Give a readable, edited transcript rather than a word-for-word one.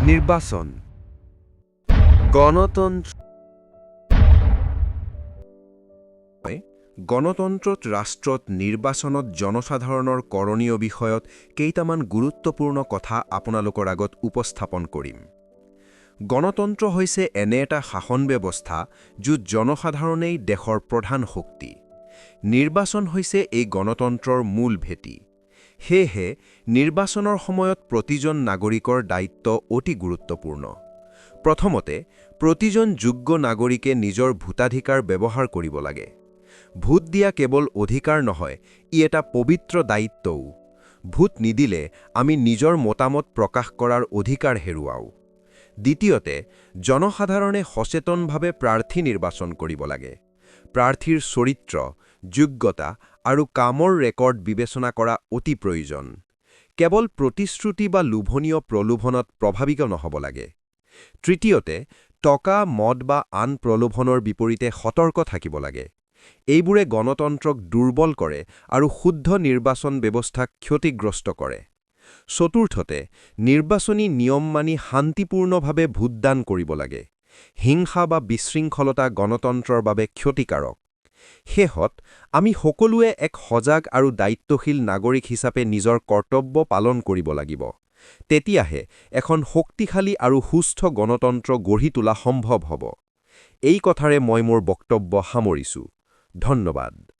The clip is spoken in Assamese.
নিৰ্বাচন গণতন্ত্ৰ গণতন্ত্ৰত ৰাষ্ট্ৰত নিৰ্বাচনত জনসাধাৰণৰ কৰণীয় বিষয়ত কেইটামান গুৰুত্বপূৰ্ণ কথা আপোনালোকৰ আগত উপস্থাপন কৰিম। গণতন্ত্ৰ হৈছে এনে এটা শাসন ব্যৱস্থা য'ত জনসাধাৰণেই দেশৰ প্ৰধান শক্তি। নিৰ্বাচন হৈছে এই গণতন্ত্ৰৰ মূল ভেটি। সেয়েহে নিৰ্বাচনৰ সময়ত প্ৰতিজন নাগৰিকৰ দায়িত্ব অতি গুৰুত্বপূৰ্ণ। প্ৰথমতে, প্ৰতিজন যোগ্য নাগৰিকে নিজৰ ভোটাধিকাৰ ব্যৱহাৰ কৰিব লাগে। ভোট দিয়া কেৱল অধিকাৰ নহয়, ই এটা পবিত্ৰ দায়িত্বও। ভোট নিদিলে আমি নিজৰ মতামত প্ৰকাশ কৰাৰ অধিকাৰ হেৰুৱাওঁ। দ্বিতীয়তে, জনসাধাৰণে সচেতনভাৱে প্ৰাৰ্থী নিৰ্বাচন কৰিব লাগে। প্ৰাৰ্থীৰ চৰিত্ৰ, যোগ্যতা আৰু কামৰ ৰেকৰ্ড বিবেচনা কৰা অতি প্ৰয়োজন। কেৱল প্ৰতিশ্ৰুতি বা লোভনীয় প্ৰলোভনত প্ৰভাৱিত নহ'ব লাগে। তৃতীয়তে, টকা, মদ বা আন প্ৰলোভনৰ বিপৰীতে সতৰ্ক থাকিব লাগে। এইবোৰে গণতন্ত্ৰক দুৰ্বল কৰে আৰু শুদ্ধ নিৰ্বাচন ব্যৱস্থাক ক্ষতিগ্ৰস্ত কৰে। চতুৰ্থতে, নিৰ্বাচনী নিয়ম মানি শান্তিপূৰ্ণভাৱে ভোটদান কৰিব লাগে। হিংসা বা বিশৃংখলতা গণতন্ত্ৰৰ বাবে ক্ষতিকাৰক। শেষত, আমি সকলোৱে এক সজাগ আৰু দায়িত্বশীল নাগৰিক হিচাপে নিজৰ কৰ্তব্য পালন কৰিব লাগিব। তেতিয়াহে এখন শক্তিশালী আৰু সুস্থ গণতন্ত্ৰ গঢ়ি তোলা সম্ভৱ হ'ব। এই কথাৰে মই মোৰ বক্তব্য সামৰিছোঁ। ধন্যবাদ।